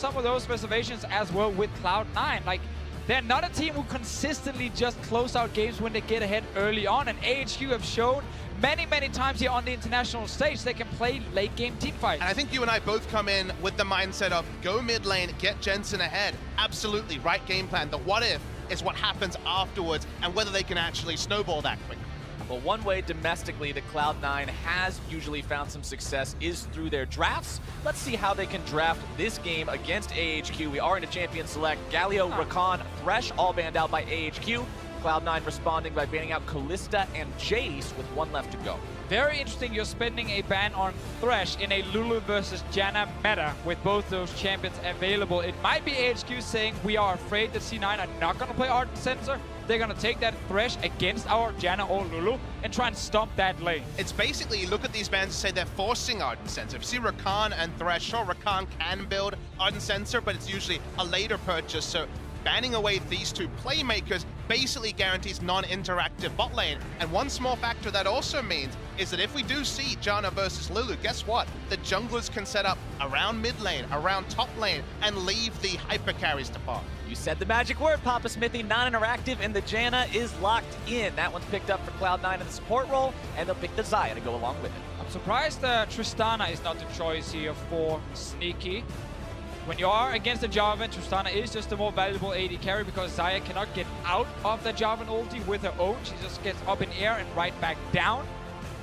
some of those reservations as well with Cloud9. Like, they're not a team who consistently just close out games when they get ahead early on, and AHQ have shown many times here on the international stage they can play late game team fights. And I think you and I both come in with the mindset of go mid lane, get Jensen ahead. Absolutely, right game plan. The what if is what happens afterwards and whether they can actually snowball that quickly. Well, one way domestically that Cloud9 has usually found some success is through their drafts. Let's see how they can draft this game against AHQ. We are into Champion Select. Galio, Rakan, Thresh all banned out by AHQ. Cloud9 responding by banning out Kalista and Jace with 1 left to go. Very interesting, you're spending a ban on Thresh in a Lulu versus Janna meta with both those champions available. It might be AHQ saying we are afraid that C9 are not going to play Ardent Sensor. They're going to take that Thresh against our Janna or Lulu and try and stomp that lane. It's basically, you look at these bans and say they're forcing Ardent Sensor. If you see Rakan and Thresh, sure, Rakan can build Ardent Sensor, but it's usually a later purchase. So banning away these two playmakers basically guarantees non-interactive bot lane. And one small factor that also means is that if we do see Janna versus Lulu, guess what? The junglers can set up around mid lane, around top lane, and leave the hyper carries to par. You said the magic word, Papa Smithy, non-interactive, and the Janna is locked in. That one's picked up for Cloud9 in the support role, and they'll pick the Xayah to go along with it. I'm surprised Tristana is not the choice here for Sneaky. When you are against a Jarvan, Tristana is just the more valuable AD carry because Xayah cannot get out of the Jarvan ulti with her own. She just gets up in air and right back down.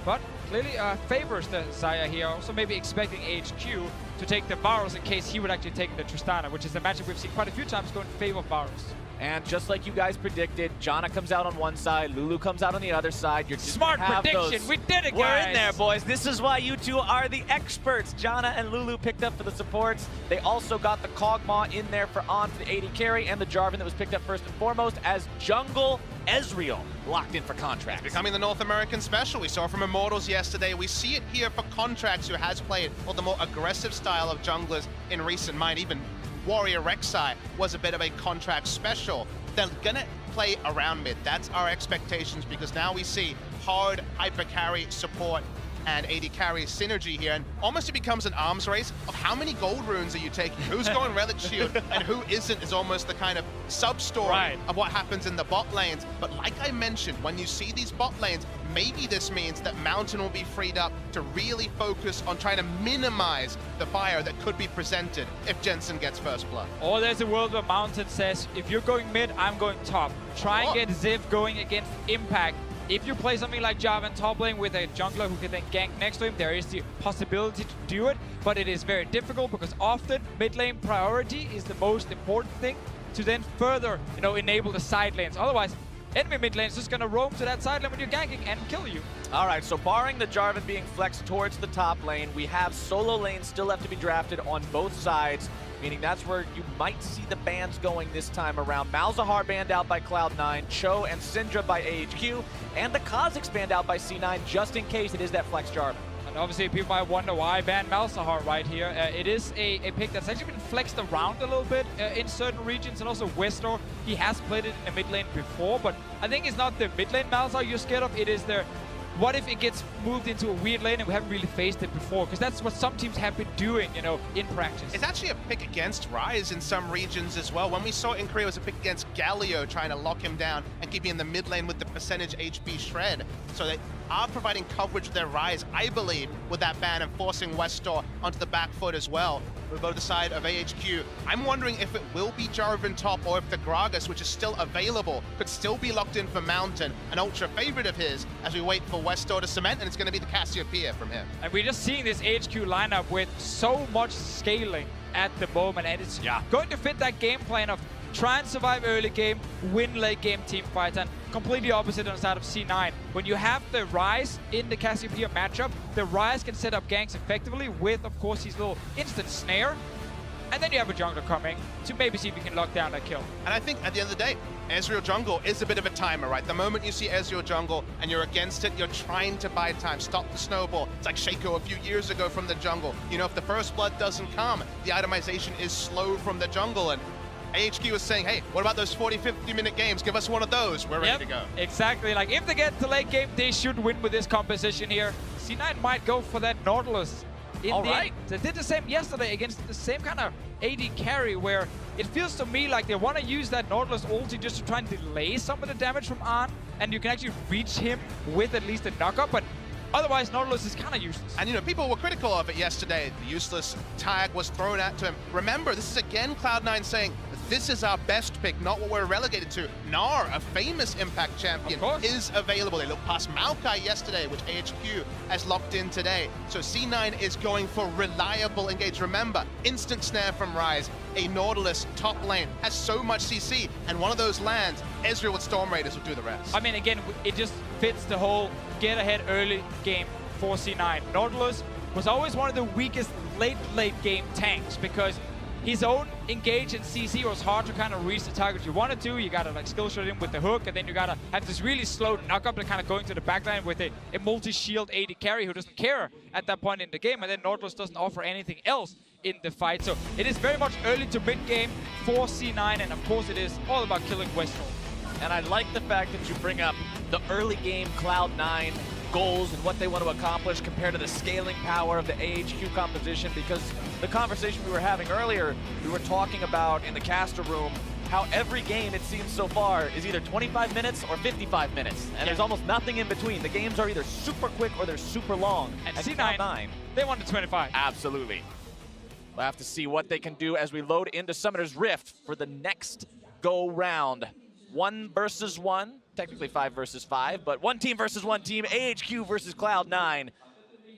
But clearly favors the Xayah here. Also maybe expecting AHQ to take the Varus in case he would actually take the Tristana, which is a matchup we've seen quite a few times go in favor of Varus. And just like you guys predicted, Janna comes out on one side, Lulu comes out on the other side. You're just smart prediction. We did it, guys. We're in there, boys. This is why you two are the experts. Janna and Lulu picked up for the supports. They also got the Kog'Maw in there for the AD carry, and the Jarvan that was picked up first and foremost as jungle Ezreal locked in for contracts. Becoming the North American special. We saw from Immortals yesterday. We see it here for Contracts, who has played the more aggressive style of junglers in recent mind. Even Warrior Rek'Sai was a bit of a Contract special. They're gonna play around mid. That's our expectations because now we see hard hyper carry support and AD carry synergy here, and almost it becomes an arms race of how many gold runes are you taking, who's going Relic Shield and who isn't is almost the kind of sub-story of what happens in the bot lanes. But like I mentioned, when you see these bot lanes, maybe this means that Mountain will be freed up to really focus on trying to minimize the fire that could be presented if Jensen gets first blood. Or there's a world where Mountain says, if you're going mid, I'm going top. Try and get Ziv going against Impact. If you play something like Jarvan top lane with a jungler who can then gank next to him, there is the possibility to do it, but it is very difficult because often mid lane priority is the most important thing to then further, enable the side lanes. Otherwise, enemy mid lane is just gonna roam to that side lane when you're ganking and kill you. All right, so barring the Jarvan being flexed towards the top lane, we have solo lanes still left to be drafted on both sides, meaning that's where you might see the bans going this time around. Malzahar banned out by Cloud9, Cho and Syndra by AHQ, and the Kha'Zix banned out by C9 just in case it is that flex Jarvan. And obviously people might wonder why I banned Malzahar right here. It is a pick that's actually been flexed around a little bit in certain regions, and also Westor, he has played it in the mid lane before, but I think it's not the mid lane Malzahar you're scared of, it is the what if it gets moved into a weird lane and we haven't really faced it before? Because that's what some teams have been doing, in practice. It's actually a pick against Ryze in some regions as well. When we saw it in Korea, it was a pick against Galio, trying to lock him down and keep him in the mid lane with the percentage HP shred. So they are providing coverage with their Ryze, I believe, with that ban and forcing Westor onto the back foot as well. We'll go to the side of AHQ. I'm wondering if it will be Jarvan top or if the Gragas, which is still available, could still be locked in for Mountain, an ultra favorite of his, as we wait for Westor to cement, and it's going to be the Cassiopeia from him. And we're just seeing this AHQ lineup with so much scaling at the moment, and it's going to fit that game plan of try and survive early game, win late game team fights, and completely opposite on the side of C9. When you have the Ryze in the Cassiopeia matchup, the Ryze can set up ganks effectively with, of course, his little instant snare. And then you have a jungler coming to maybe see if you can lock down that kill. And I think at the end of the day, Ezreal jungle is a bit of a timer, right? The moment you see Ezreal jungle and you're against it, you're trying to buy time, stop the snowball. It's like Shaco a few years ago from the jungle. If the first blood doesn't come, the itemization is slow from the jungle, and AHQ is saying, hey, what about those 40, 50-minute games? Give us one of those. We're ready to go. Exactly. Like, if they get to late game, they should win with this composition here. C9 might go for that Nautilus. All right. They did the same yesterday against the same kind of AD carry where it feels to me like they want to use that Nautilus ulti just to try and delay some of the damage from Arn, and you can actually reach him with at least a knockup, but otherwise Nautilus is kind of useless. And you know, people were critical of it yesterday. The useless tag was thrown at him. Remember, this is again Cloud9 saying, this is our best pick, not what we're relegated to. Gnar, a famous Impact champion, is available. They looked past Maokai yesterday, which AHQ has locked in today. So C9 is going for reliable engage. Remember, instant snare from Ryze. A Nautilus top lane has so much CC, and one of those lands, Ezreal with Storm Raiders will do the rest. I mean, again, it just fits the whole get ahead early game for C9. Nautilus was always one of the weakest late game tanks because his own engage and CC was hard to kind of reach the target you wanted to. You gotta like skill shot him with the hook, and then you gotta have this really slow knockup to kind of going to the backline with a multi-shield AD carry who doesn't care at that point in the game, and then Nautilus doesn't offer anything else in the fight. So it is very much early to mid game for C9, and of course it is all about killing Westfall. And I like the fact that you bring up the early game Cloud9 goals and what they want to accomplish compared to the scaling power of the AHQ composition, because the conversation we were having earlier, we were talking about in the caster room how every game, it seems so far, is either 25 minutes or 55 minutes, and there's almost nothing in between. The games are either super quick or they're super long. And C9, they want the 25. Absolutely. We'll have to see what they can do as we load into Summoner's Rift for the next go round. 1 versus 1, technically 5 versus 5, but 1 team versus 1 team, AHQ versus Cloud9.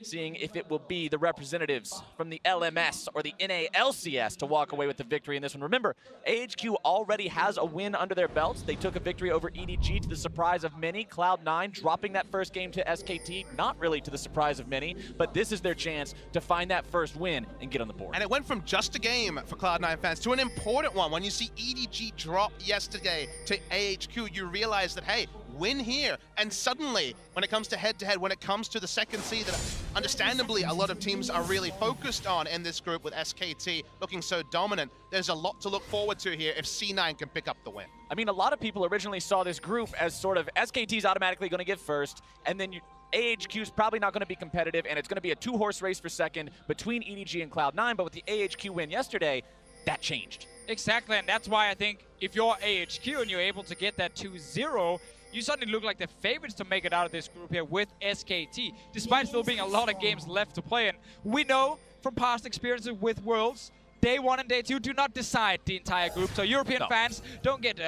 Seeing if it will be the representatives from the LMS or the NALCS to walk away with the victory in this one. Remember, AHQ already has a win under their belts. They took a victory over EDG to the surprise of many. Cloud9 dropping that first game to SKT, not really to the surprise of many, but this is their chance to find that first win and get on the board. And it went from just a game for Cloud9 fans to an important one. When you see EDG drop yesterday to AHQ, you realize that, hey, win here, and suddenly when it comes to head-to-head, when it comes to the second seed that understandably a lot of teams are really focused on in this group with SKT looking so dominant, there's a lot to look forward to here if C9 can pick up the win. I mean, a lot of people originally saw this group as sort of SKT's automatically going to get first, and then AHQ's probably not going to be competitive, and it's going to be a 2-horse race for second between EDG and Cloud9, but with the AHQ win yesterday, that changed. Exactly, and that's why I think if you're AHQ and you're able to get that 2-0, you suddenly look like the favorites to make it out of this group here with SKT, despite still being a lot of games left to play. And we know from past experiences with Worlds, Day 1 and Day 2 do not decide the entire group. So European fans, don't get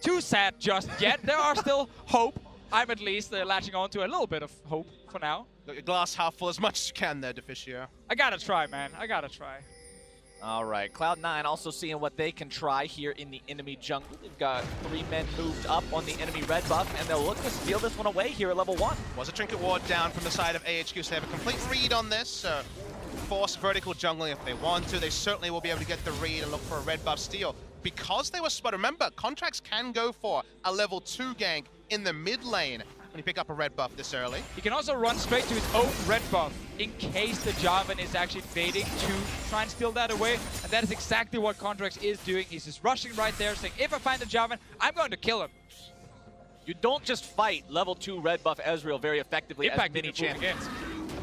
too sad just yet. There are still hope. I'm at least latching on to a little bit of hope for now. Got your glass half full as much as you can there, Deficio. I gotta try, man. I gotta try. All right, Cloud9 also seeing what they can try here in the enemy jungle. They've got 3 men moved up on the enemy red buff, and they'll look to steal this one away here at level 1. Was a Trinket Ward down from the side of AHQ, so they have a complete read on this. So force vertical jungling if they want to. They certainly will be able to get the read and look for a red buff steal. Because they were spotted, remember, contracts can go for a level 2 gank in the mid lane when you pick up a red buff this early. He can also run straight to his own red buff in case the Jarvan is actually baiting to try and steal that away. And that is exactly what Contracts is doing. He's just rushing right there saying, if I find the Jarvan, I'm going to kill him. You don't just fight level 2 red buff Ezreal very effectively Impact as many champions.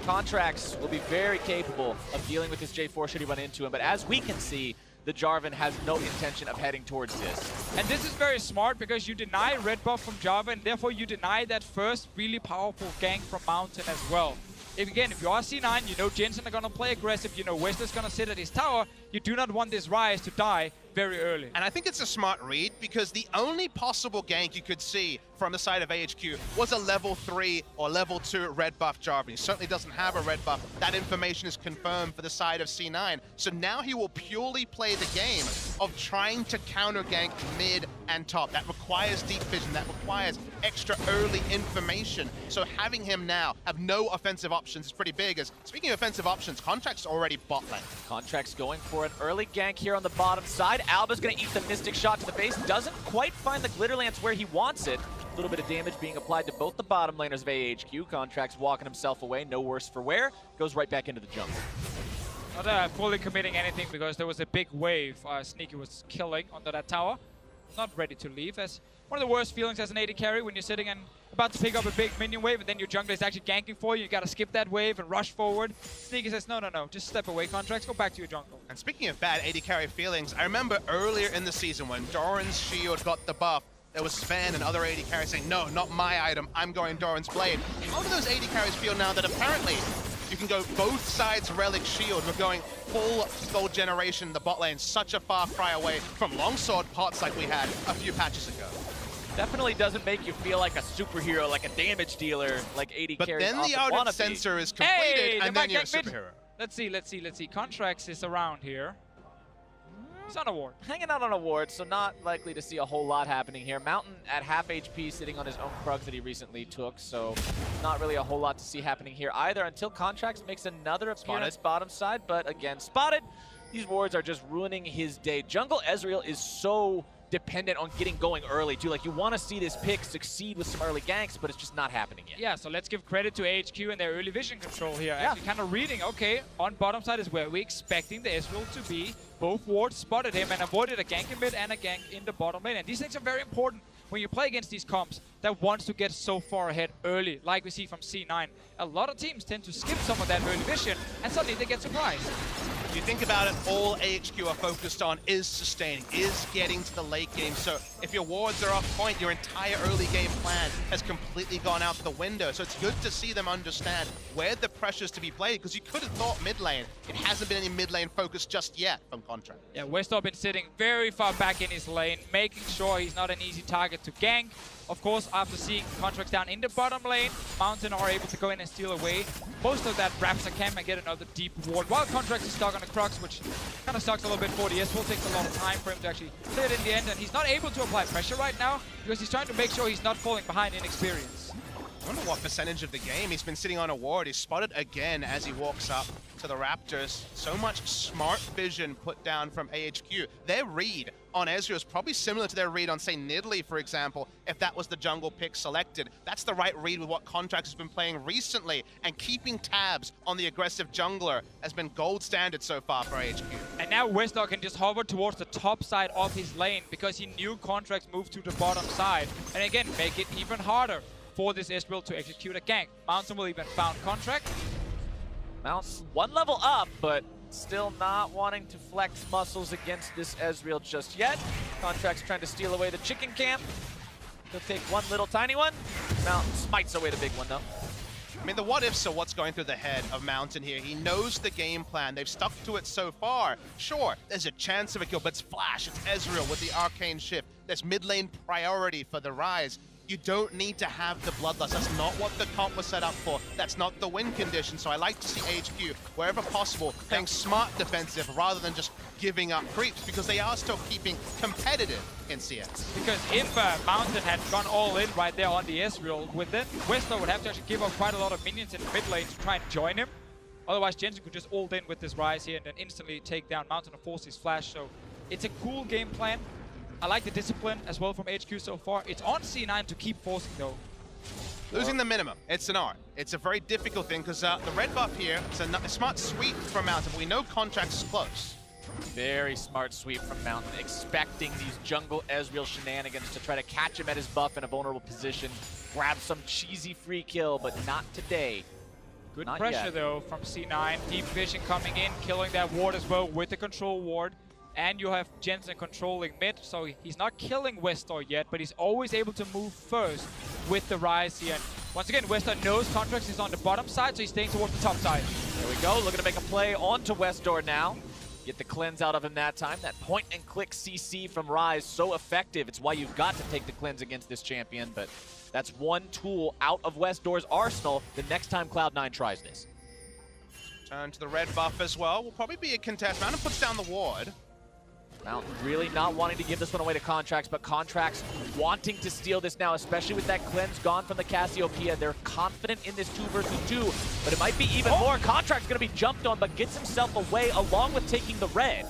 Contracts will be very capable of dealing with this J4 should he run into him. But as we can see, the Jarvan has no intention of heading towards this. And this is very smart because you deny red buff from Jarvan, and therefore you deny that first really powerful gank from Mountain as well. If you are C9, you know Jensen are going to play aggressive, you know West is going to sit at his tower, you do not want this Ryze to die very early. And I think it's a smart read because the only possible gank you could see from the side of AHQ was a level 3 or level 2 red buff Jarvan. He certainly doesn't have a red buff. That information is confirmed for the side of C9. So now he will purely play the game of trying to counter gank mid and top. That requires deep vision, that requires extra early information. So having him now have no offensive options is pretty big. As speaking of offensive options, Contract's already bot lane. Contract's going for an early gank here on the bottom side. Alba's going to eat the Mystic Shot to the face. Doesn't quite find the Glitter Lance where he wants it. A little bit of damage being applied to both the bottom laners of AHQ. Contract's walking himself away, no worse for wear. Goes right back into the jungle. Not fully committing anything because there was a big wave Sneaky was killing under that tower. Not ready to leave as one of the worst feelings as an AD carry when you're sitting and about to pick up a big minion wave and then your jungler is actually ganking for you. You gotta skip that wave and rush forward. Sneaky says, no, just step away, Contracts, go back to your jungle. And speaking of bad AD carry feelings, I remember earlier in the season when Doran's shield got the buff, there was Sven and other AD carries saying, no, not my item, I'm going Doran's blade. How do those AD carries feel now that apparently you can go both sides relic shield? We're going full gold generation in the bot lane, such a far cry away from longsword pots like we had a few patches ago. Definitely doesn't make you feel like a superhero, like a damage dealer, like AD but carries. But then the outer sensor is completed, and then you're a superhero. Let's see. Contracts is around here. He's on a ward. Hanging out on a ward, so not likely to see a whole lot happening here. Mountain at half HP, sitting on his own Krugs that he recently took, so not really a whole lot to see happening here either until Contracts makes another appearance bottom side, but again, spotted. These wards are just ruining his day. Jungle Ezreal is so dependent on getting going early too. Like, you want to see this pick succeed with some early ganks, but it's just not happening yet. Yeah, so let's give credit to AHQ and their early vision control here. Yeah. Actually kind of reading, okay, on bottom side is where we're expecting the Ezreal to be. Both wards spotted him and avoided a gank in mid and a gank in the bottom lane. And these things are very important when you play against these comps that wants to get so far ahead early, like we see from C9. A lot of teams tend to skip some of that early vision, and suddenly they get surprised. If you think about it, all AHQ are focused on is sustaining, is getting to the late game. So if your wards are off point, your entire early game plan has completely gone out the window. So it's good to see them understand where the pressure's to be played, because you could have thought mid lane. It hasn't been any mid lane focus just yet from Contract. Yeah, Westor been sitting very far back in his lane, making sure he's not an easy target to gank. Of course, after seeing Contracts down in the bottom lane, Mountain are able to go in and steal away most of that Raptor camp and get another deep ward, while Contracts is stuck on the Crux, which kind of sucks a little bit for the Ezreal. Takes a lot of time for him to actually clear it in the end, and he's not able to apply pressure right now because he's trying to make sure he's not falling behind in experience. I wonder what percentage of the game he's been sitting on a ward. He's spotted again as he walks up to the Raptors. So much smart vision put down from AHQ. Their read on Ezreal is probably similar to their read on, say, Nidalee, for example, if that was the jungle pick selected. That's the right read with what Contracts has been playing recently, and keeping tabs on the aggressive jungler has been gold standard so far for AHQ. And now Westor can just hover towards the top side of his lane because he knew Contracts moved to the bottom side, and again, make it even harder for this Ezreal to execute a gank. Mountain will even found Contract. Mountain's one level up, but still not wanting to flex muscles against this Ezreal just yet. Contract's trying to steal away the chicken camp. He'll take one little tiny one. Mountain smites away the big one, though. I mean, the what-ifs are what's going through the head of Mountain here. He knows the game plan. They've stuck to it so far. Sure, there's a chance of a kill, but it's Flash, it's Ezreal with the Arcane Shift. There's mid-lane priority for the Rise. You don't need to have the Bloodlust. That's not what the comp was set up for. That's not the win condition. So I like to see HQ, wherever possible, playing smart defensive rather than just giving up creeps, because they are still keeping competitive in CS. Because if Mountain had gone all in right there on the Ezreal, with it, Westor would have to actually give up quite a lot of minions in mid lane to try and join him. Otherwise, Jensen could just ult in with this Rise here and then instantly take down Mountain and force his flash. So it's a cool game plan. I like the discipline as well from HQ so far. It's on C9 to keep forcing, though. Losing the minimum, it's an art. It's a very difficult thing, because the red buff here, it's a smart sweep from Mountain, but we know Contract's close. Very smart sweep from Mountain, expecting these jungle Ezreal shenanigans to try to catch him at his buff in a vulnerable position, grab some cheesy free kill, but not today. Good not pressure, yet. though, from C9. Deep vision coming in, killing that ward as well with the control ward. And you have Jensen controlling mid, so he's not killing Westor yet, but he's always able to move first with the Rise here. And once again, Westor knows Contracts is on the bottom side, so he's staying towards the top side. There we go, looking to make a play onto Westor now. Get the cleanse out of him that time. That point and click CC from Rise, so effective. It's why you've got to take the cleanse against this champion, but that's one tool out of Westor's arsenal the next time Cloud9 tries this. Turn to the red buff as well. Will probably be a contest. Mountain puts down the ward. Mountain really not wanting to give this one away to Contracts, but Contracts wanting to steal this now, especially with that cleanse gone from the Cassiopeia. They're confident in this 2 versus 2, but it might be even more. Contracts gonna be jumped on, but gets himself away along with taking the red.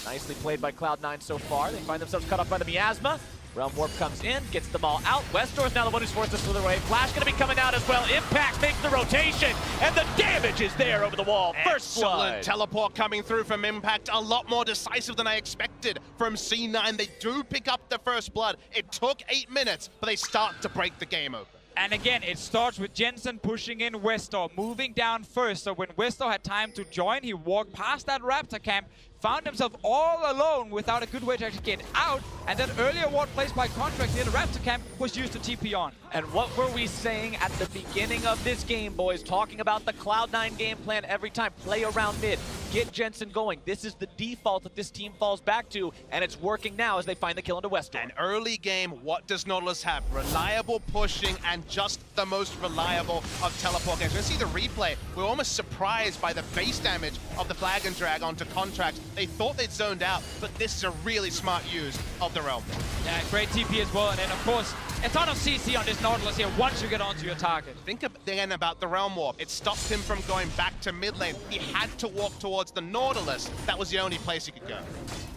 Nicely played by Cloud9 so far. They find themselves cut off by the Miasma. Realm Warp comes in, gets them all out. Westor's now the one who's forced to slither away. Flash gonna be coming out as well. Impact makes the rotation, and the damage is there over the wall. First blood. Excellent teleport coming through from Impact. A lot more decisive than I expected from C9. They do pick up the first blood. It took 8 minutes, but they start to break the game open. And again, it starts with Jensen pushing in Westor, moving down first. So when Westor had time to join, he walked past that Raptor camp, found himself all alone without a good way to actually get out. And then earlier ward placed by Contracts near the Raptor camp was used to TP on. And what were we saying at the beginning of this game, boys? Talking about the Cloud9 game plan every time. Play around mid, get Jensen going. This is the default that this team falls back to, and it's working now as they find the kill into Westor. An early game, what does Nautilus have? Reliable pushing and just the most reliable of teleport games. We're gonna see the replay. We're almost surprised by the base damage of the Flag and Drag onto Contracts. They thought they'd zoned out, but this is a really smart use of the Realm. Yeah, great TP as well. And then, of course, a ton of CC on this Nautilus here once you get onto your target. Think again about the Realm Warp. It stopped him from going back to mid lane. He had to walk towards the Nautilus. That was the only place he could go.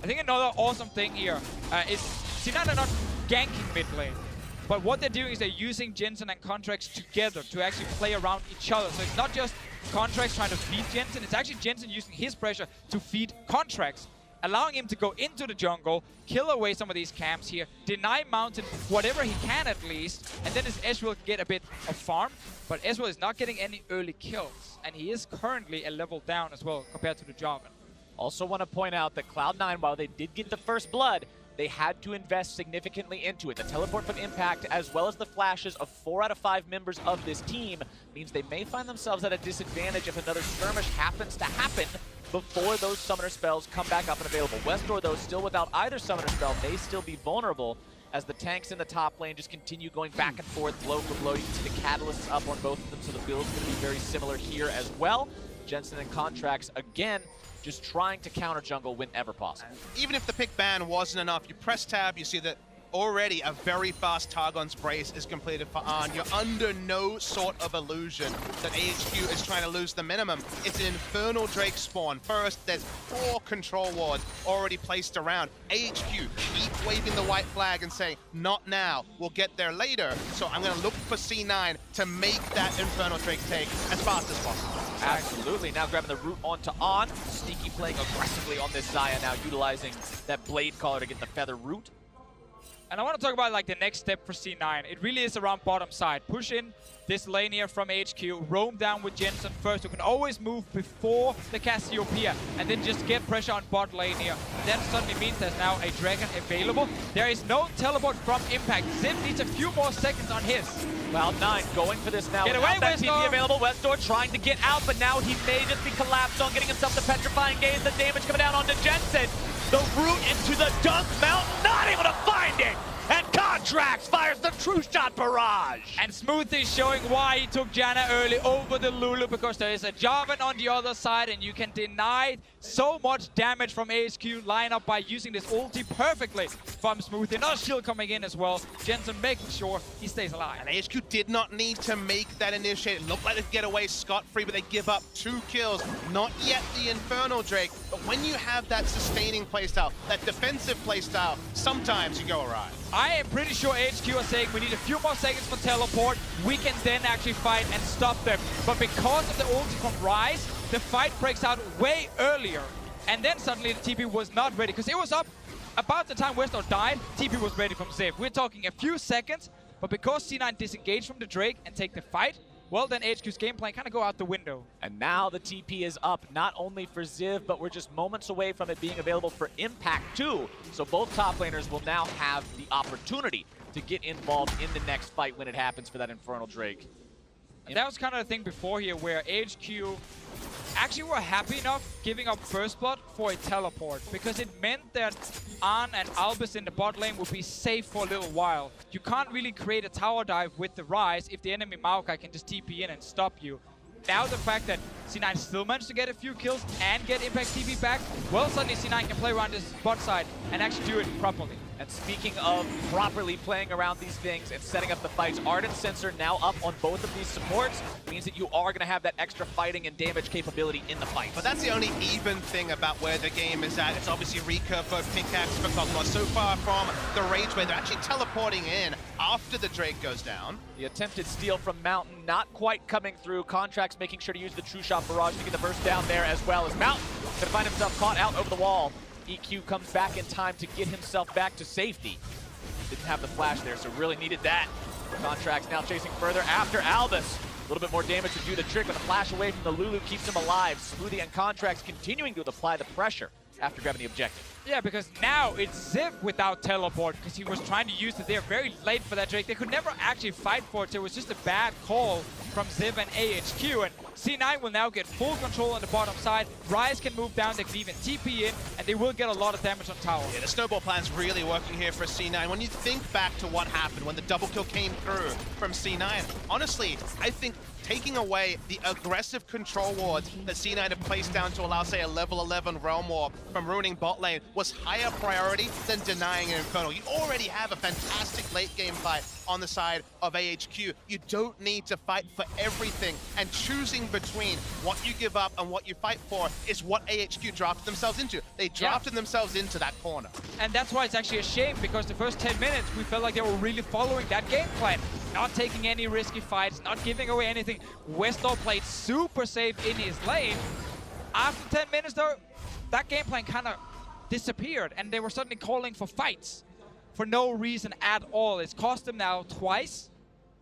I think another awesome thing here is C9 are not ganking mid lane. But what they're doing is they're using Jensen and Contracts together to actually play around each other. So it's not just Contracts trying to feed Jensen, it's actually Jensen using his pressure to feed Contracts, allowing him to go into the jungle, kill away some of these camps here, deny Mountain whatever he can at least, and then his Esh will get a bit of farm. But Ezreal is not getting any early kills, and he is currently a level down as well compared to the Jarvan. Also want to point out that Cloud9, while they did get the first blood, they had to invest significantly into it. The teleport from Impact, as well as the flashes of 4 out of 5 members of this team, means they may find themselves at a disadvantage if another skirmish happens to happen before those summoner spells come back up and available. Westor, though, still without either summoner spell, may still be vulnerable as the tanks in the top lane just continue going back and forth, blow for blow. You can see the catalysts up on both of them, so the build's going to be very similar here as well. Jensen and Contracts, again, just trying to counter jungle whenever possible. Even if the pick ban wasn't enough, you press tab, you see that already a very fast Targon's Brace is completed for Arn. You're under no sort of illusion that AHQ is trying to lose the minimum. It's an Infernal Drake spawn. First, there's 4 control wards already placed around. AHQ keep waving the white flag and saying, not now, we'll get there later. So I'm going to look for C9 to make that Infernal Drake take as fast as possible. Absolutely. Now grabbing the root onto On. Sneaky playing aggressively on this Xayah, now utilizing that Blade Caller to get the Feather Root. And I want to talk about like the next step for C9. It really is around bottom side. Push in this lane here from HQ, roam down with Jensen first, who can always move before the Cassiopeia, and then just get pressure on bot lane here. That suddenly means there's now a Dragon available. There is no teleport from Impact. Zip needs a few more seconds on his. Cloud9 going for this now. Get away, that Westor. TP available. Westor trying to get out, but now he may just be collapsed on, getting himself the Petrifying Gaze. The damage coming down onto Jensen. The root into the Dunk Mountain, not able to find it. And Contracts fires the True Shot Barrage. And Smooth is showing why he took Janna early over the Lulu, because there is a Jarvan on the other side, and you can deny so much damage from AHQ lineup by using this ulti perfectly from Smooth. Another shield coming in as well. Jensen making sure he stays alive. And AHQ did not need to make that initiate. It looked like they'd get away scot-free, but they give up 2 kills. Not yet the Infernal Drake, but when you have that sustaining playstyle, that defensive playstyle, sometimes you go awry. I am pretty sure HQ are saying we need a few more seconds for teleport. We can then actually fight and stop them. But because of the ulti from Ryze, the fight breaks out way earlier. And then suddenly the TP was not ready, because it was up about the time Westor died. TP was ready from Ziv. We're talking a few seconds, but because C9 disengaged from the Drake and take the fight, well, then HQ's game plan kind of go out the window. And now the TP is up, not only for Ziv, but we're just moments away from it being available for Impact too. So both top laners will now have the opportunity to get involved in the next fight when it happens for that Infernal Drake. And that was kind of the thing before here, where HQ actually were happy enough giving up first blood for a teleport, because it meant that Arn and Albus in the bot lane would be safe for a little while. You can't really create a tower dive with the Ryze if the enemy Maokai can just TP in and stop you. Now the fact that C9 still managed to get a few kills and get Impact TP back, well, suddenly C9 can play around this bot side and actually do it properly. And speaking of properly playing around these things and setting up the fights, Ardent Sensor now up on both of these supports means that you are going to have that extra fighting and damage capability in the fight. But that's the only even thing about where the game is at. It's obviously recurve for Pickaxe for Cosmos. So far from the Rage Wave, they're actually teleporting in after the Drake goes down. The attempted steal from Mountain not quite coming through. Contracts making sure to use the True Shot Barrage to get the burst down there, as well as Mountain going to find himself caught out over the wall. EQ comes back in time to get himself back to safety. Didn't have the flash there, so really needed that. Contracts now chasing further after Albus. A little bit more damage to do the trick, but the flash away from the Lulu keeps him alive. Smoothie and Contracts continuing to apply the pressure after grabbing the objective. Yeah, because now it's Ziv without teleport, because he was trying to use it there very late for that Drake. They could never actually fight for it, so it was just a bad call from Ziv and AHQ. And C9 will now get full control on the bottom side. Rise can move down, they can even TP in, and they will get a lot of damage on tower. Yeah, the snowball plan's really working here for C9. When you think back to what happened when the double kill came through from C9, honestly, I think taking away the aggressive control wards that C9 have placed down to allow, say, a level 11 Realm Warp from ruining bot lane was higher priority than denying an Infernal. You already have a fantastic late game fight on the side of AHQ. You don't need to fight for everything, and choosing between what you give up and what you fight for is what AHQ drafted themselves into. They drafted themselves into that corner. And that's why it's actually a shame, because the first 10 minutes we felt like they were really following that game plan. Not taking any risky fights, not giving away anything. Westor played super safe in his lane. After 10 minutes though, that game plan kind of disappeared, and they were suddenly calling for fights for no reason at all. It's cost them now twice,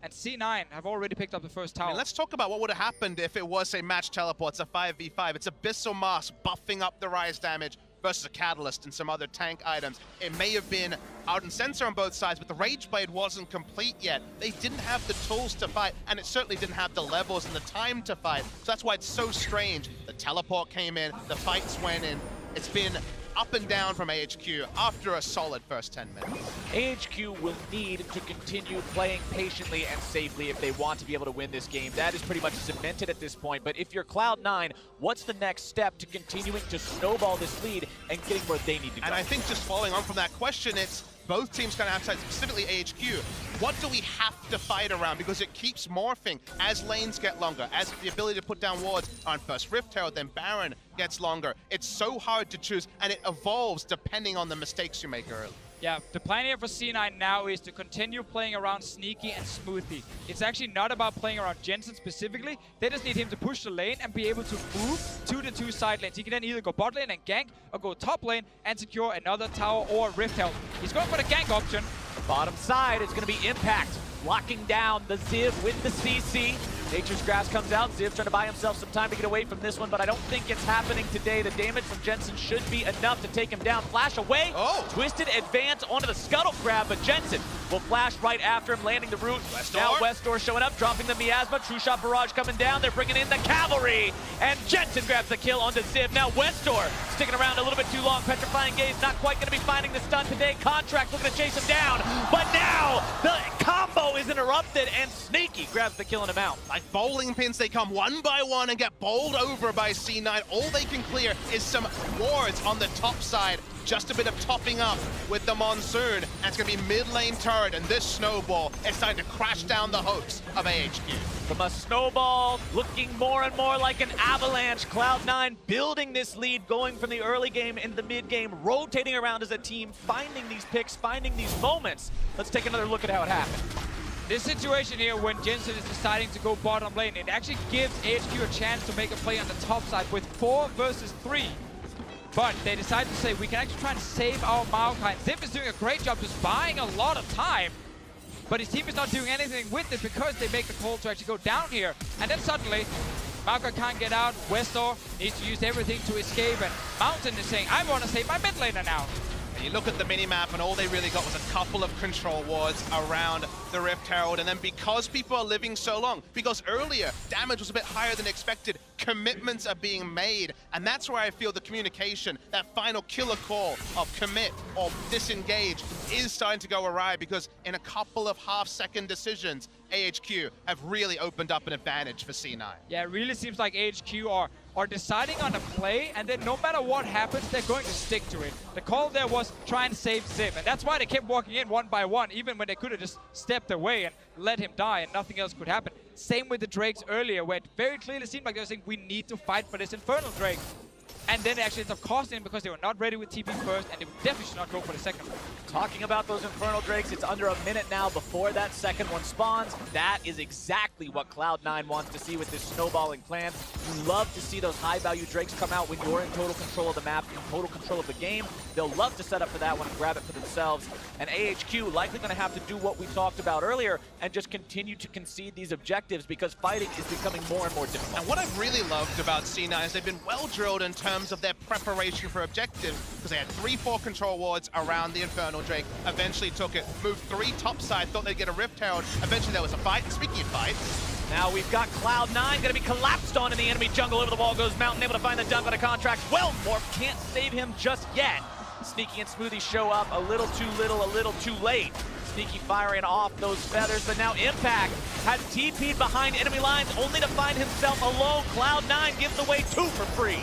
and C9 have already picked up the first tower. I mean, let's talk about what would have happened if it was, say, match teleports, a 5v5. It's Abyssal Mask buffing up the Rise damage versus a Catalyst and some other tank items. It may have been Ardent Sensor on both sides, but the Rage Blade wasn't complete yet. They didn't have the tools to fight, and it certainly didn't have the levels and the time to fight. So that's why it's so strange. The teleport came in, the fights went in. It's been up and down from AHQ after a solid first 10 minutes. AHQ will need to continue playing patiently and safely if they want to be able to win this game. That is pretty much cemented at this point. But if you're Cloud9, what's the next step to continuing to snowball this lead and getting where they need to go? And I think just following on from that question, it's both teams kind of have to, specifically AHQ, what do we have to fight around? Because it keeps morphing as lanes get longer, as the ability to put down wards on first Rift Herald, then Baron gets longer. It's so hard to choose, and it evolves depending on the mistakes you make early. Yeah, the plan here for C9 now is to continue playing around Sneaky and Smoothie. It's actually not about playing around Jensen specifically. They just need him to push the lane and be able to move to the two side lanes. He can then either go bot lane and gank, or go top lane and secure another tower or Rift Herald. He's going for the gank option. Bottom side is going to be Impact, locking down the Ziv with the CC. Nature's Grass comes out. Ziv trying to buy himself some time to get away from this one, but I don't think it's happening today. The damage from Jensen should be enough to take him down. Flash away. Oh. Twisted advance onto the scuttle grab, but Jensen will flash right after him, landing the root. Now Westor showing up, dropping the miasma. True Shot Barrage coming down. They're bringing in the cavalry, and Jensen grabs the kill onto Ziv. Now Westor sticking around a little bit too long. Petrifying Gaze not quite going to be finding the stun today. Contract looking to chase him down, but now the combo is interrupted, and Sneaky grabs the kill on him out. Like bowling pins, they come one by one and get bowled over by C9. All they can clear is some wards on the top side. Just a bit of topping up with the Monsoon. And it's going to be mid-lane turret, and this snowball is starting to crash down the hopes of AHQ. From a snowball, looking more and more like an avalanche. Cloud9 building this lead, going from the early game into the mid game, rotating around as a team, finding these picks, finding these moments. Let's take another look at how it happened. This situation here, when Jensen is deciding to go bottom lane, it actually gives AHQ a chance to make a play on the top side with 4 versus 3. But they decide to say, we can actually try and save our Maokai. Ziv is doing a great job just buying a lot of time, but his team is not doing anything with it because they make the call to actually go down here. And then suddenly, Maokai can't get out. Westor needs to use everything to escape, and Mountain is saying, I want to save my mid laner now. And you look at the minimap, and all they really got was a couple of control wards around the Rift Herald. And then because people are living so long, because earlier damage was a bit higher than expected, commitments are being made. And that's where I feel the communication, that final killer call of commit or disengage is starting to go awry, because in a couple of half-second decisions, AHQ have really opened up an advantage for C9. Yeah, it really seems like AHQ are are deciding on a play, and then no matter what happens, they're going to stick to it. The call there was try and save Zim, and that's why they kept walking in one by one, even when they could have just stepped away and let him die and nothing else could happen. Same with the Drakes earlier, where it very clearly seemed like they were saying, we need to fight for this Infernal Drake. And then they actually ended up costing him because they were not ready with TP first, and they definitely should not go for the second one. Talking about those Infernal Drakes, it's under a minute now before that second one spawns. That is exactly what Cloud9 wants to see with this snowballing plan. You love to see those high-value Drakes come out when you're in total control of the map, in total control of the game. They'll love to set up for that one and grab it for themselves. And AHQ likely going to have to do what we talked about earlier and just continue to concede these objectives because fighting is becoming more and more difficult. And what I've really loved about C9 is they've been well drilled in terms of their preparation for objectives, because they had 3-4 control wards around the Infernal Drake, eventually took it, moved 3 topside, thought they'd get a Rift Herald, eventually there was a fight. And speaking of fights, now we've got Cloud9 going to be collapsed on in the enemy jungle. Over the wall goes Mountain, able to find the dump on a contract. Well, Morph can't save him just yet. Sneaky and Smoothie show up a little too little, a little too late. Sneaky firing off those feathers, but now Impact has TP'd behind enemy lines only to find himself alone. Cloud9 gives away 2 for free.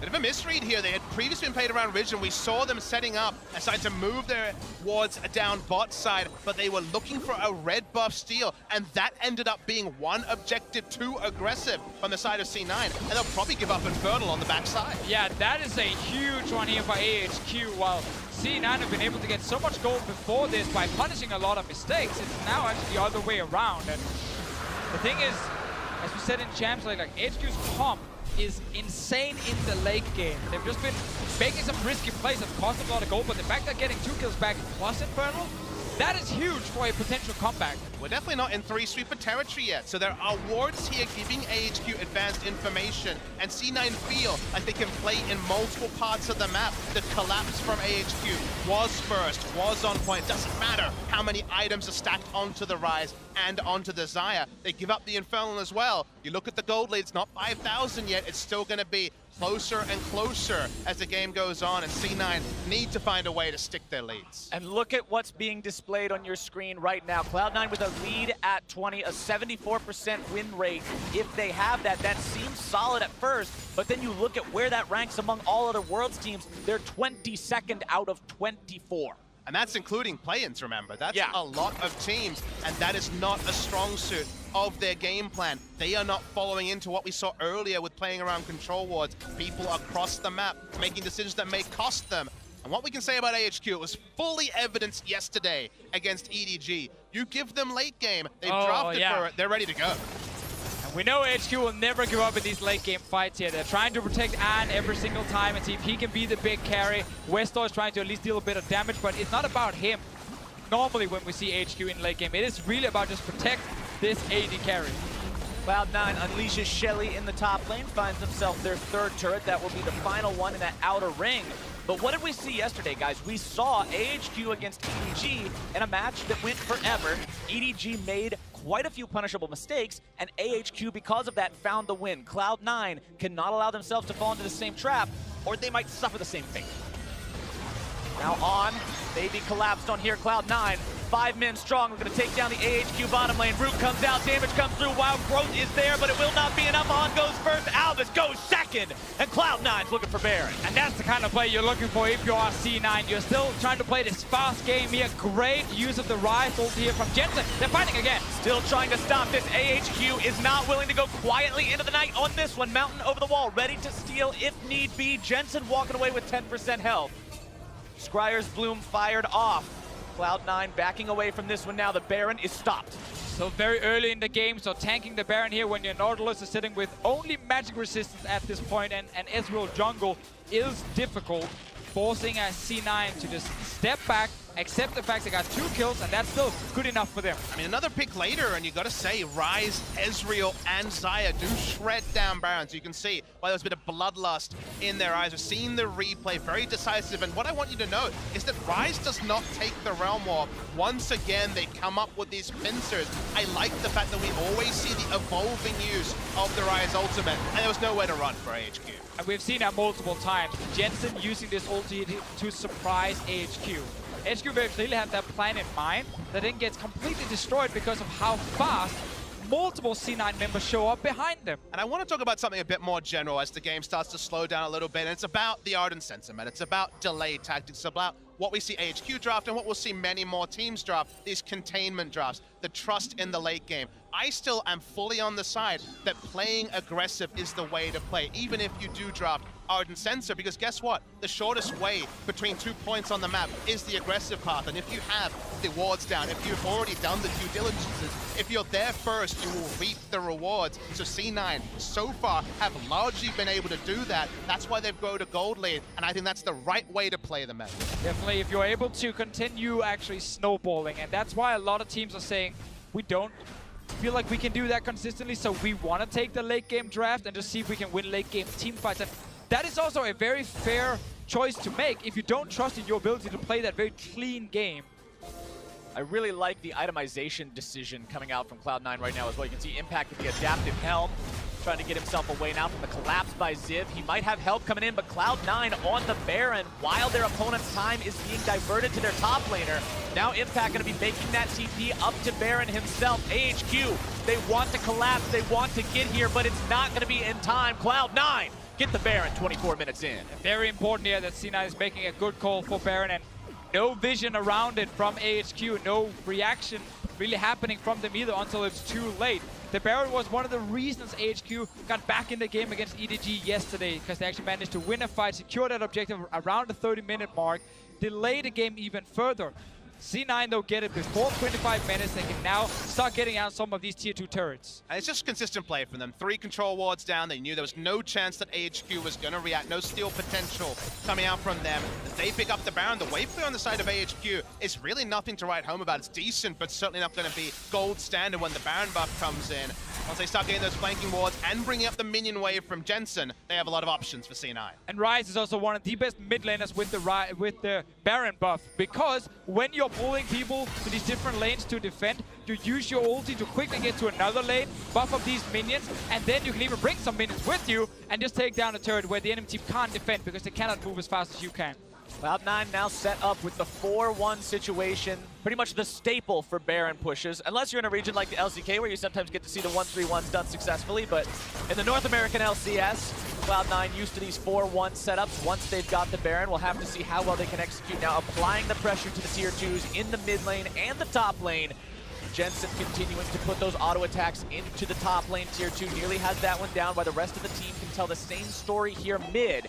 Bit of a misread here. They had previously been played around Region. We saw them setting up and starting to move their wards down bot side, but they were looking for a red buff steal, and that ended up being one objective too aggressive on the side of C9, and they'll probably give up Infernal on the backside. Yeah, that is a huge one here by AHQ. While C9 have been able to get so much gold before this by punishing a lot of mistakes, it's now actually the other way around. And the thing is, as we said in Champs, like HQ's pump is insane in the late game. They've just been making some risky plays that cost them a lot of gold, but the fact they're getting 2 kills back plus Infernal, that is huge for a potential comeback. We're definitely not in 3-sweeper territory yet, so there are wards here giving AHQ advanced information, and C9 feel like they can play in multiple parts of the map. The collapse from AHQ was first, was on point. Doesn't matter how many items are stacked onto the Rise and onto the Xayah. They give up the Infernal as well. You look at the gold lead, it's not 5,000 yet. It's still going to be closer and closer as the game goes on, and C9 need to find a way to stick their leads. And look at what's being displayed on your screen right now. Cloud9 with a lead at 20, a 74% win rate. If they have that, that seems solid at first, but then you look at where that ranks among all other Worlds teams, they're 22nd out of 24. And that's including play-ins, remember. That's a lot of teams, and that is not a strong suit of their game plan. They are not following into what we saw earlier with playing around control wards. People across the map making decisions that may cost them. And what we can say about AHQ, it was fully evidenced yesterday against EDG. You give them late game, they've drafted for it, they're ready to go. We know HQ will never give up in these late game fights here. They're trying to protect An every single time and see if he can be the big carry. Westor is trying to at least deal a bit of damage, but it's not about him. Normally when we see HQ in late game, it is really about just protect this AD carry. Cloud9 unleashes Shelly in the top lane, finds himself their 3rd turret. That will be the final one in that outer ring. But what did we see yesterday, guys? We saw AHQ against EDG in a match that went forever. EDG made quite a few punishable mistakes, and AHQ, because of that, found the win. Cloud9 cannot allow themselves to fall into the same trap, or they might suffer the same fate. Now on, they be collapsed on here. Cloud9, 5 men strong. We're going to take down the AHQ bottom lane. Root comes out, damage comes through. Wild Growth is there, but it will not be enough. On goes first, Albus goes second, and Cloud9's looking for Baron. And that's the kind of play you're looking for if you are C9. You're still trying to play this fast game here. Great use of the Rise ult here from Jensen. They're fighting again. Still trying to stop this. AHQ is not willing to go quietly into the night on this one. Mountain over the wall, ready to steal if need be. Jensen walking away with 10% health. Scryer's Bloom fired off. Cloud9 backing away from this one now. The Baron is stopped. So very early in the game, so tanking the Baron here when your Nautilus is sitting with only magic resistance at this point, and Ezreal jungle is difficult, forcing a C9 to just step back, accept the fact they got 2 kills, and that's still good enough for them. I mean, another pick later, and you got to say, Rise, Ezreal, and Xayah do shred down Barons. You can see why there's a bit of bloodlust in their eyes. We've seen the replay, very decisive, and what I want you to note is that Rise does not take the Realm Warp. Once again, they come up with these pincers. I like the fact that we always see the evolving use of the Rise ultimate, and there was nowhere to run for AHQ. And we've seen that multiple times. Jensen using this ulti to surprise AHQ. HQ very clearly had that plan in mind that then gets completely destroyed because of how fast multiple C9 members show up behind them. And I want to talk about something a bit more general as the game starts to slow down a little bit. And it's about the Ardent sentiment. It's about delay tactics. It's about what we see AHQ draft and what we'll see many more teams draft, these containment drafts, the trust in the late game. I still am fully on the side that playing aggressive is the way to play, even if you do draft Ardent Sensor, because guess what? The shortest way between 2 points on the map is the aggressive path, and if you have the wards down, if you've already done the due diligences, if you're there first, you will reap the rewards. So C9 so far have largely been able to do that. That's why they've grown a gold lead, and I think that's the right way to play the map. Definitely, if you're able to continue actually snowballing, and that's why a lot of teams are saying we don't feel like we can do that consistently, so we want to take the late game draft and just see if we can win late game team fights. And that is also a very fair choice to make if you don't trust in your ability to play that very clean game. I really like the itemization decision coming out from Cloud9 right now as well. You can see Impact with the adaptive helm, trying to get himself away now from the collapse by Ziv. He might have help coming in, but Cloud9 on the Baron while their opponent's time is being diverted to their top laner. Now Impact going to be making that TP up to Baron himself. AHQ, they want to collapse, they want to get here, but it's not going to be in time. Cloud9 get the Baron 24 minutes in. Very important here that C9 is making a good call for Baron, and no vision around it from AHQ, no reaction really happening from them either until it's too late. The Baron was one of the reasons AHQ got back in the game against EDG yesterday, because they actually managed to win a fight, secure that objective around the 30-minute mark, delay the game even further. C9 though get it before 25 minutes. They can now start getting out some of these tier 2 turrets. And it's just consistent play from them. 3 control wards down. They knew there was no chance that AHQ was going to react. No steal potential coming out from them. They pick up the Baron. The wave play on the side of AHQ is really nothing to write home about. It's decent, but certainly not going to be gold standard when the Baron buff comes in. Once they start getting those flanking wards and bringing up the minion wave from Jensen, they have a lot of options for C9. And Ryze is also one of the best mid laners with the Baron buff, because when you're pulling people to these different lanes to defend, you use your ulti to quickly get to another lane, buff up these minions, and then you can even bring some minions with you and just take down a turret where the enemy team can't defend because they cannot move as fast as you can. Cloud9 now set up with the 4-1 situation, pretty much the staple for Baron pushes, unless you're in a region like the LCK where you sometimes get to see the 1-3-1s done successfully, but in the North American LCS, Cloud9 used to these 4-1 setups. Once they've got the Baron, we'll have to see how well they can execute now, applying the pressure to the tier 2s in the mid lane and the top lane. Jensen continuing to put those auto attacks into the top lane. Tier 2 nearly has that one down, while the rest of the team can tell the same story here mid.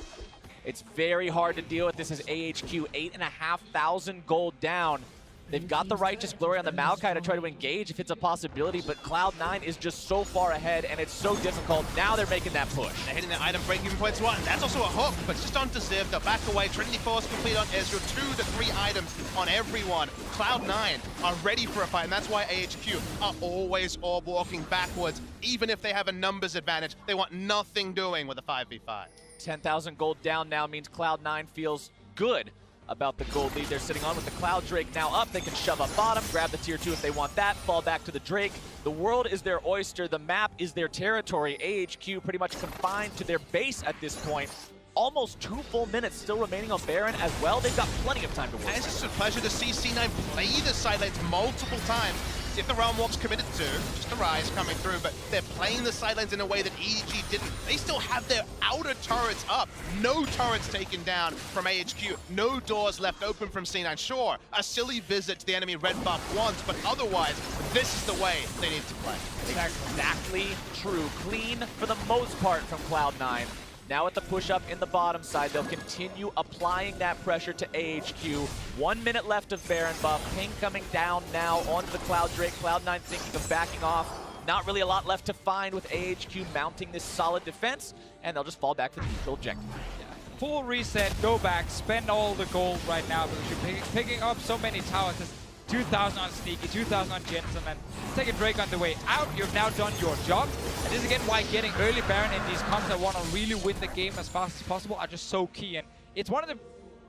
It's very hard to deal with this as AHQ, 8,500 gold down. They've got the Righteous Glory on the Maokai to try to engage if it's a possibility, but Cloud9 is just so far ahead, and it's so difficult. Now they're making that push. They're hitting the item breaking points one. That's also a hook, but just onto Ziv. They'll back away. Trinity Force complete on Ezreal. 2 to 3 items on everyone. Cloud9 are ready for a fight, and that's why AHQ are always orb walking backwards. Even if they have a numbers advantage, they want nothing doing with a 5v5. 10,000 gold down now means Cloud9 feels good about the gold lead they're sitting on. With the Cloud Drake now up, they can shove up bottom, grab the tier 2 if they want that, fall back to the Drake. The world is their oyster, the map is their territory. AHQ pretty much confined to their base at this point. Almost 2 full minutes still remaining on Baron as well. They've got plenty of time to work. And it's just a pleasure to see C9 play the side lanes multiple times. If the Realm Walk's committed to, just a Rise coming through, but they're playing the side lanes in a way that EDG didn't. They still have their outer turrets up. No turrets taken down from AHQ. No doors left open from C9. Sure, a silly visit to the enemy red buff once, but otherwise, this is the way they need to play. Exactly true. Clean for the most part from Cloud9. Now at the push-up in the bottom side, they'll continue applying that pressure to AHQ. 1 minute left of Baron buff. Ping coming down now onto the Cloud Drake. Cloud9 thinking of backing off. Not really a lot left to find with AHQ mounting this solid defense, and they'll just fall back to the neutral objective. Yeah. Full reset, go back, spend all the gold right now because you're picking up so many towers. There's 2,000 on Sneaky, 2,000 on Jensen, and take a Drake on the way out. You've now done your job. And this is again why getting early Baron in these comps that want to really win the game as fast as possible are just so key. And it's one of the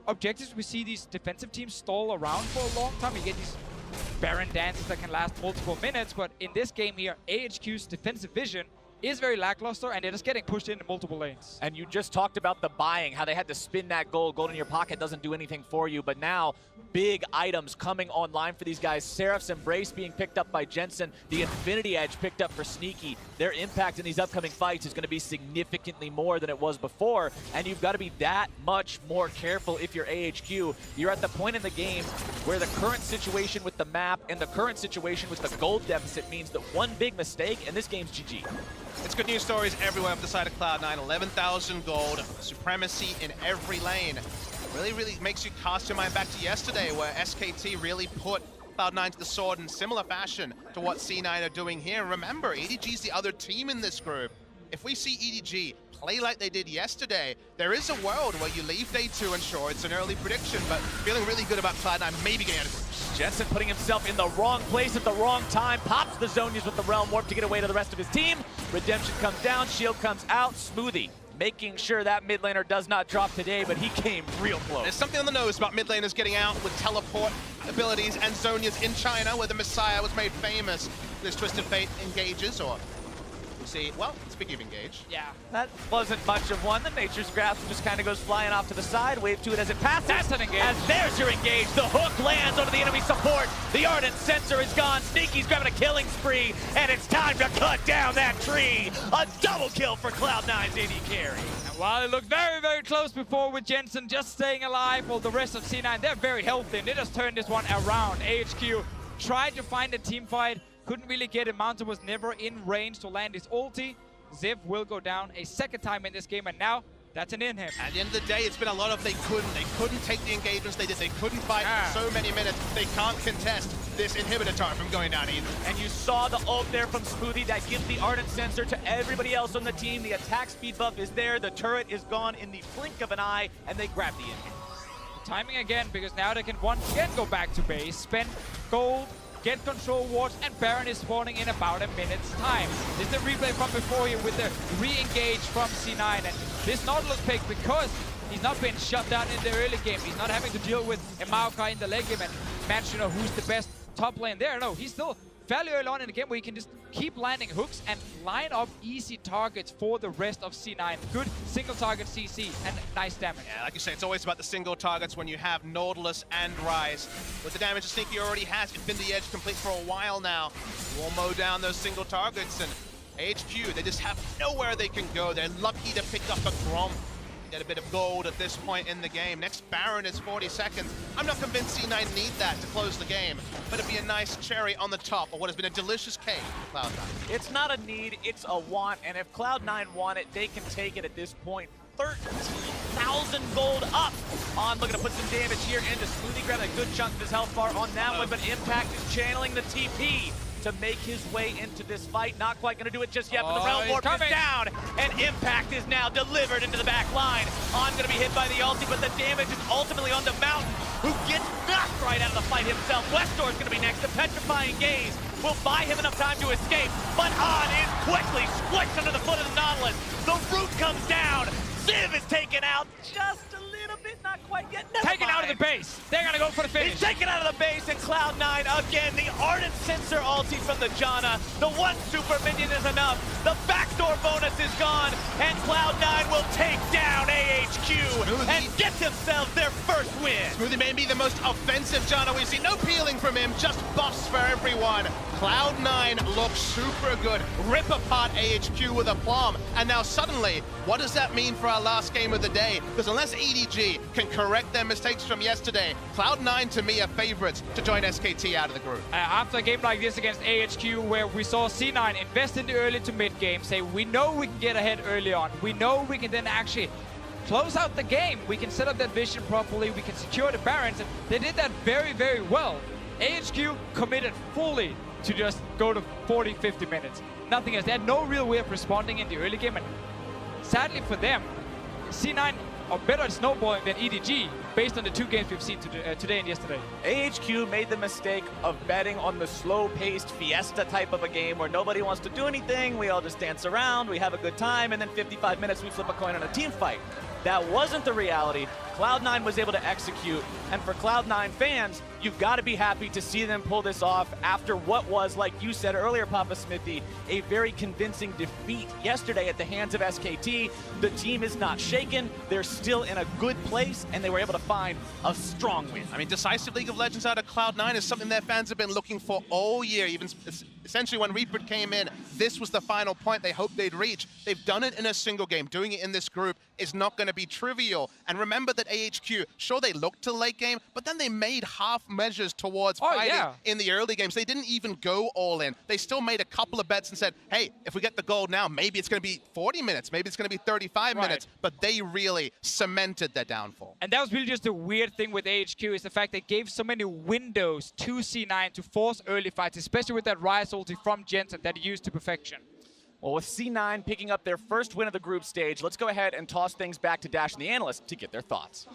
objectives we see these defensive teams stall around for a long time. You get these Baron dances that can last multiple minutes, but in this game here, AHQ's defensive vision is very lackluster, and they're just getting pushed into multiple lanes. And you just talked about the buying, how they had to spin that gold. Gold in your pocket doesn't do anything for you, but now big items coming online for these guys. Seraph's Embrace being picked up by Jensen, the Infinity Edge picked up for Sneaky. Their impact in these upcoming fights is going to be significantly more than it was before, and you've got to be that much more careful if you're AHQ. You're at the point in the game where the current situation with the map and the current situation with the gold deficit means that one big mistake and this game's GG. It's good news stories everywhere up the side of Cloud9. 11,000 gold, supremacy in every lane. Really makes you cast your mind back to yesterday where SKT really put Cloud9 to the sword in similar fashion to what C9 are doing here. Remember, EDG's the other team in this group. If we see EDG play like they did yesterday, there is a world where you leave day 2, and sure, it's an early prediction, but feeling really good about Cloud9 maybe getting out of groups. Jensen putting himself in the wrong place at the wrong time, pops the Zonias with the Realm Warp to get away to the rest of his team. Redemption comes down, Shield comes out, Smoothie making sure that mid laner does not drop today, but he came real close. There's something on the nose about mid laners getting out with teleport abilities and Zonias in China, where the Messiah was made famous. This Twisted Fate engages, or we'll see. Well, speaking of engage. Yeah. That wasn't much of one. The Nature's Grasp just kind of goes flying off to the side. Wave to it as it passes. That's an engage. As there's your engage. The hook lands onto the enemy support. The Ardent Sensor is gone. Sneaky's grabbing a killing spree, and it's time to cut down that tree. A double kill for Cloud9's AD carry. And while it looked very close before with Jensen just staying alive, while the rest of C9, they're very healthy, and they just turned this one around. AHQ tried to find a team fight, couldn't really get it. Mountain was never in range to land his ulti. Ziv will go down a second time in this game, and now that's an in him. At the end of the day, it's been a lot of they couldn't take the engagements they did. They couldn't fight for so many minutes. They can't contest this inhibitor turret from going down either. And you saw the ult there from Smoothie that gives the Ardent Sensor to everybody else on the team. The attack speed buff is there. The turret is gone in the blink of an eye, and they grab the in-hit. Timing again, because now they can once again go back to base, spend gold, get control wards, and Baron is spawning in about a minute's time. This is the replay from before here with the re-engage from C9, and this Nautilus pick, because he's not been shut down in the early game, he's not having to deal with a Maokai in the late game and match, you know, who's the best top lane there. No, he's still fairly early on in the game where he can just keep landing hooks and line up easy targets for the rest of C9. Good single target CC and nice damage. Yeah, like you say, it's always about the single targets when you have Nautilus and Rise. With the damage that Sneaky already has, Infinity Edge complete for a while now. You will mow down those single targets, and HQ, they just have nowhere they can go. They're lucky to pick up a Grom. Get a bit of gold at this point in the game. Next Baron is 40 seconds. I'm not convinced C9 need that to close the game, but it'd be a nice cherry on the top of what has been a delicious cake for Cloud9. It's not a need, it's a want, and if Cloud9 want it, they can take it at this point. 13,000 gold up on, looking to put some damage here into Smoothie, grabbing a good chunk of his health bar on that one, but Impact is channeling the TP to make his way into this fight. Not quite going to do it just yet, but the Realm Warp is down, and Impact is now delivered into the back line. On going to be hit by the ulti, but the damage is ultimately on the Mountain, who gets knocked right out of the fight himself. Westor is going to be next. The Petrifying Gaze will buy him enough time to escape, but On is quickly squished under the foot of the Nautilus. The root comes down. Ziv is taken out just a little bit, not quite yet. Taken out of the base. They're going to go for the finish. He's taken out of the base, and Cloud9 again. The Ardent Sensor ulti from the Janna. The one super minion is enough. The backdoor bonus is gone, and Cloud9 will take down AHQ and get themselves their first win. Smoothie may be the most offensive Janna we've seen. No peeling from him, just buffs for everyone. Cloud9 looks super good. Rip apart AHQ with aplomb. And now suddenly, what does that mean for our last game of the day? Because unless EDG can correct their mistakes from yesterday, Cloud9 to me are favorites to join SKT out of the group. After a game like this against AHQ, where we saw C9 invest in the early to mid game, say we know we can get ahead early on, we know we can then actually close out the game, we can set up that vision properly, we can secure the Barons, and they did that very well. AHQ committed fully to just go to 40-50 minutes. Nothing else. They had no real way of responding in the early game, and sadly for them, C9 are better at snowballing than EDG based on the 2 games we've seen today and yesterday. AHQ made the mistake of betting on the slow-paced Fiesta type of a game where nobody wants to do anything, we all just dance around, we have a good time, and then 55 minutes we flip a coin on a team fight. That wasn't the reality. Cloud9 was able to execute, and for Cloud9 fans, you've got to be happy to see them pull this off after what was, like you said earlier, Papa Smithy, a very convincing defeat yesterday at the hands of SKT. The team is not shaken, they're still in a good place, and they were able to find a strong win. I mean, decisive League of Legends out of Cloud9 is something their fans have been looking for all year. Even essentially when Reaper came in, this was the final point they hoped they'd reach. They've done it in a single game. Doing it in this group is not going to be trivial. And remember that AHQ, sure, they looked to late game, but then they made half measures towards fighting in the early games. They didn't even go all in. They still made a couple of bets and said, hey, if we get the gold now, maybe it's going to be 40 minutes, maybe it's going to be 35 minutes, but they really cemented their downfall. And that was really just the weird thing with AHQ is the fact they gave so many windows to C9 to force early fights, especially with that Rise ulti from Jensen that he used to perfection. Well, with C9 picking up their first win of the group stage, let's go ahead and toss things back to Dash and the analysts to get their thoughts.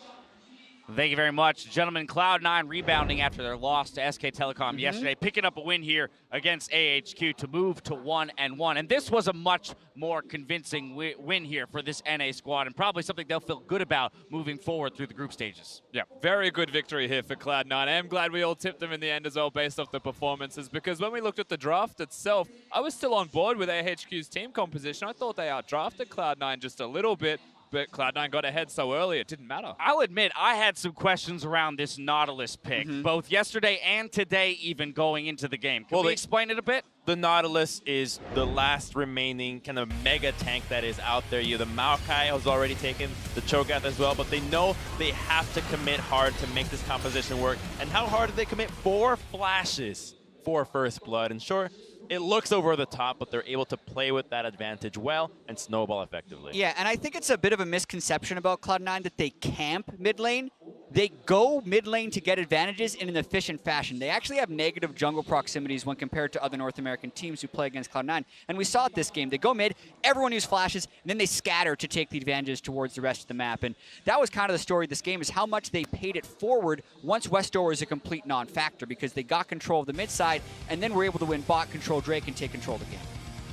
Thank you very much, gentlemen. Cloud9 rebounding after their loss to SK Telecom yesterday, picking up a win here against AHQ to move to 1-1. And this was a much more convincing win here for this NA squad, and probably something they'll feel good about moving forward through the group stages. Yeah, very good victory here for Cloud9. I am glad we all tipped them in the end as well based off the performances, because when we looked at the draft itself, I was still on board with AHQ's team composition. I thought they outdrafted Cloud9 just a little bit, but Cloud9 got ahead so early, it didn't matter. I'll admit, I had some questions around this Nautilus pick, both yesterday and today even going into the game. Can we explain it a bit? The Nautilus is the last remaining kind of mega tank that is out there. The Maokai has already taken the Cho'Gath as well, but they know they have to commit hard to make this composition work. And how hard did they commit? 4 flashes for First Blood. And sure, it looks over the top, but they're able to play with that advantage well and snowball effectively. Yeah, and I think it's a bit of a misconception about Cloud9 that they camp mid lane. They go mid lane to get advantages in an efficient fashion. They actually have negative jungle proximities when compared to other North American teams who play against Cloud9. And we saw it this game. They go mid, everyone uses flashes, and then they scatter to take the advantages towards the rest of the map. And that was kind of the story of this game, is how much they paid it forward once Westdoor was a complete non-factor, because they got control of the mid side and then were able to win bot, control Drake, and take control of the game.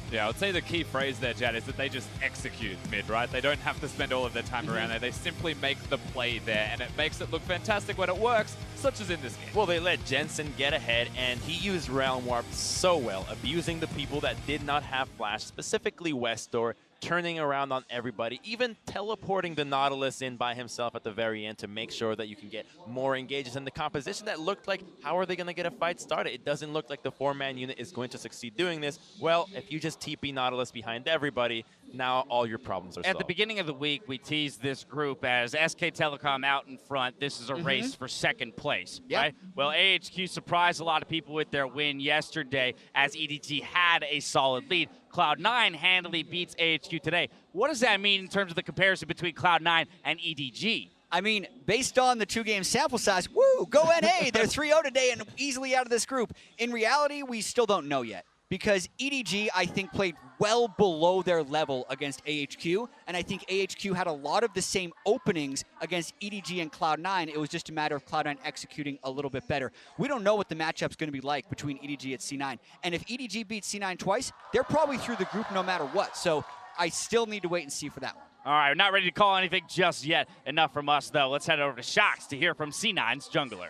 Yeah, I would say the key phrase there, Jad, is that they just execute mid, right? They don't have to spend all of their time around there. They simply make the play there, and it makes it look fantastic when it works, such as in this game. Well, they let Jensen get ahead, and he used Realm Warp so well, abusing the people that did not have Flash, specifically Westdoor, turning around on everybody, even teleporting the Nautilus in by himself at the very end to make sure that you can get more engages. And the composition that looked like, how are they going to get a fight started? It doesn't look like the 4-man unit is going to succeed doing this. Well, if you just TP Nautilus behind everybody, now all your problems are solved. At the beginning of the week, we teased this group as SK Telecom out in front. This is a race for second place, right? Well, AHQ surprised a lot of people with their win yesterday as EDG had a solid lead. Cloud9 handily beats AHQ today. What does that mean in terms of the comparison between Cloud9 and EDG? I mean, based on the 2-game sample size, woo, go NA. They're 3-0 today and easily out of this group. In reality, we still don't know yet, because EDG, I think, played well below their level against AHQ, and I think AHQ had a lot of the same openings against EDG and Cloud9. It was just a matter of Cloud9 executing a little bit better. We don't know what the matchup's going to be like between EDG and C9, and if EDG beats C9 twice, they're probably through the group no matter what, so I still need to wait and see for that one. All right, we're not ready to call anything just yet. Enough from us, though. Let's head over to Shox to hear from C9's jungler.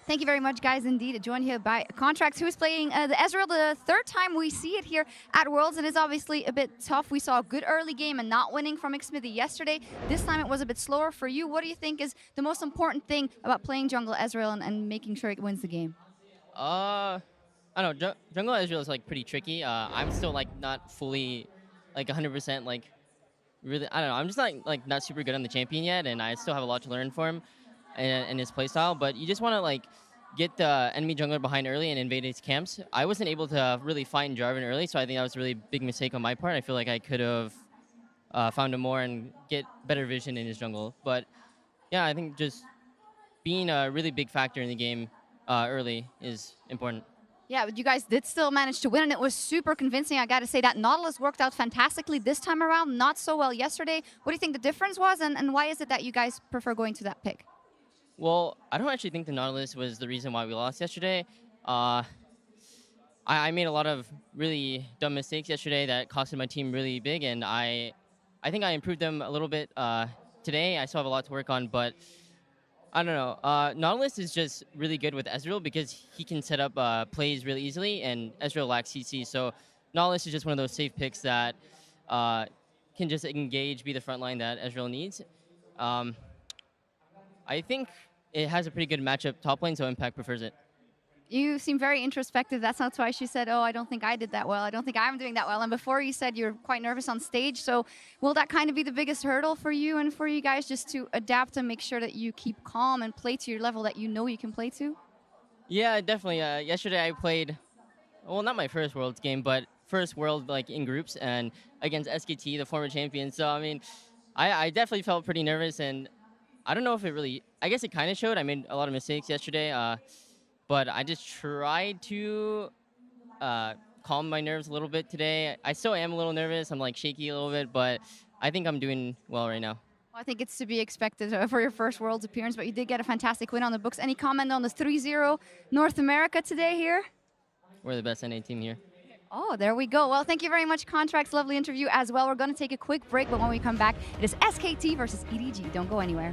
Thank you very much, guys, indeed. Joined here by Contracts, who is playing the Ezreal the third time we see it here at Worlds, and it's obviously a bit tough. We saw a good early game and not winning from Xmithy yesterday. This time it was a bit slower for you. What do you think is the most important thing about playing jungle Ezreal and making sure it wins the game? I don't know. Jungle Ezreal is like pretty tricky. I'm still like not fully like 100% like really. I don't know. I'm just not super good on the champion yet, and I still have a lot to learn for him and his playstyle. But you just want to like get the enemy jungler behind early and invade his camps. I wasn't able to really find Jarvan early, so I think that was a really big mistake on my part. I feel like I could have found him more and get better vision in his jungle. But yeah, I think just being a really big factor in the game early is important. Yeah, but you guys did still manage to win, and it was super convincing. I got to say that Nautilus worked out fantastically this time around, not so well yesterday. What do you think the difference was, and why is it that you guys prefer going to that pick? Well, I don't actually think the Nautilus was the reason why we lost yesterday. I made a lot of really dumb mistakes yesterday that costed my team really big, and I think I improved them a little bit today. I still have a lot to work on, but I don't know. Nautilus is just really good with Ezreal because he can set up plays really easily, and Ezreal lacks CC. So Nautilus is just one of those safe picks that can just engage, be the front line that Ezreal needs. I think it has a pretty good matchup top lane, so Impact prefers it. You seem very introspective. That's not why she said, oh, I don't think I did that well. I don't think I'm doing that well. And before you said you're quite nervous on stage. So will that kind of be the biggest hurdle for you and for you guys, just to adapt and make sure that you keep calm and play to your level that you know you can play to? Yeah, definitely. Yesterday I played, well, not my first Worlds game, but first World like in groups and against SKT, the former champion. So, I mean, I definitely felt pretty nervous, and I don't know if it really, I guess it kind of showed. I made a lot of mistakes yesterday. But I just tried to calm my nerves a little bit today. I still am a little nervous. I'm like shaky a little bit, but I think I'm doing well right now. Well, I think it's to be expected for your first Worlds appearance, but you did get a fantastic win on the books. Any comment on the 3-0 North America today here? We're the best NA team here. Oh, there we go. Well, thank you very much, Contracts. Lovely interview as well. We're going to take a quick break, but when we come back, it is SKT versus EDG. Don't go anywhere.